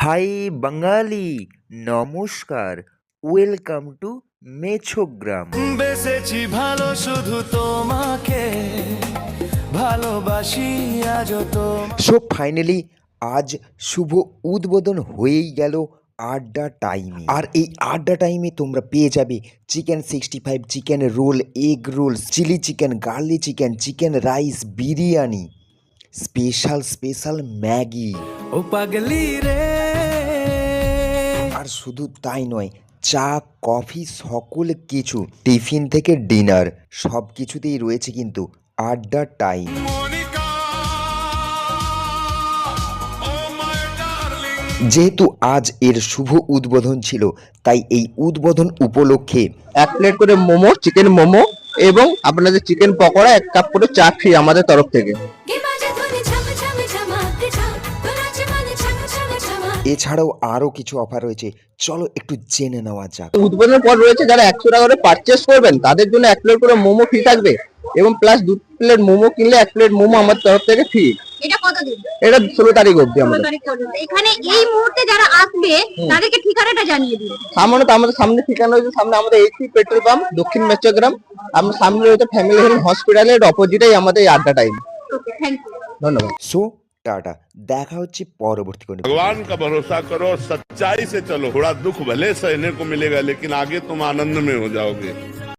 High বাঙালি, নমস্কার। Welcome to Mechogram. বেসেছি ভালো শুধু তোমাকে, ভালোবাসি আজও তোমাকে। সো ফাইনালি আজ শুভ উদ্বোধন হয়েই গেল আড্ডা টাইমে। আর এই আড্ডা টাইমে তোমরা পেয়ে যাবে chicken 65, chicken roll, egg roll, chilli chicken, garlic chicken, chicken rice, biryani, special Maggi. ও পাগলি রে, আর শুধু তাই নয়, চা, কফি, সকল কিছু, টিফিন থেকে ডিনার, সব কিছুতেই রয়েছে কিন্তু আড্ডা টাইম। যেহেতু আজ এর শুভ উদ্বোধন ছিল, তাই এই উদ্বোধন উপলক্ষে 1 প্লেট করে মোমো, চিকেন মোমো এবং আপনাদের চিকেন পকোড়া, 1 কাপ করে চা ফ্রি আমাদের তরফ থেকে। এছাড়াও আরও কিছু অফার রয়েছে, চলো একটু জেনে নেওয়া যাক। উদ্বোধনের পর রয়েছে যারা 100 টাকা করে পারচেস করবেন তাদের জন্য 1 প্লেট করে মোমো ফ্রি থাকবে এবং প্লাস 2 প্লেট মোমো কিনলে 1 প্লেট মোমো আমাদের তরফ থেকে ফ্রি। এটা কতদিন? এটা 16 তারিখ অবধি 16 আমাদের। তারিখ পর্যন্ত। এখানে এই মুহূর্তে যারা আসবে তাদেরকে ঠিকানাটা জানিয়ে দিন। আমাদের সামনে ঠিকানা রয়েছে, সামনে আমাদের এইচপি পেট্রোল পাম্প, দক্ষিণ মেচোগ্রাম। আমার সামনে রয়েছে ফ্যামিলি হেলথ হসপিটালের অপোজিটেই আমাদের এই আড্ডা টাইম। Okay, thank you. ধন্যবাদ। সো টাটা, দেখা হচ্ছে পরবর্তী কোনো। भगवान का भरोसा करो, सच्चाई से चलो। थोड़ा दुख भले सहने को मिलेगा, लेकिन आगे तुम आनंद में हो जाओगे।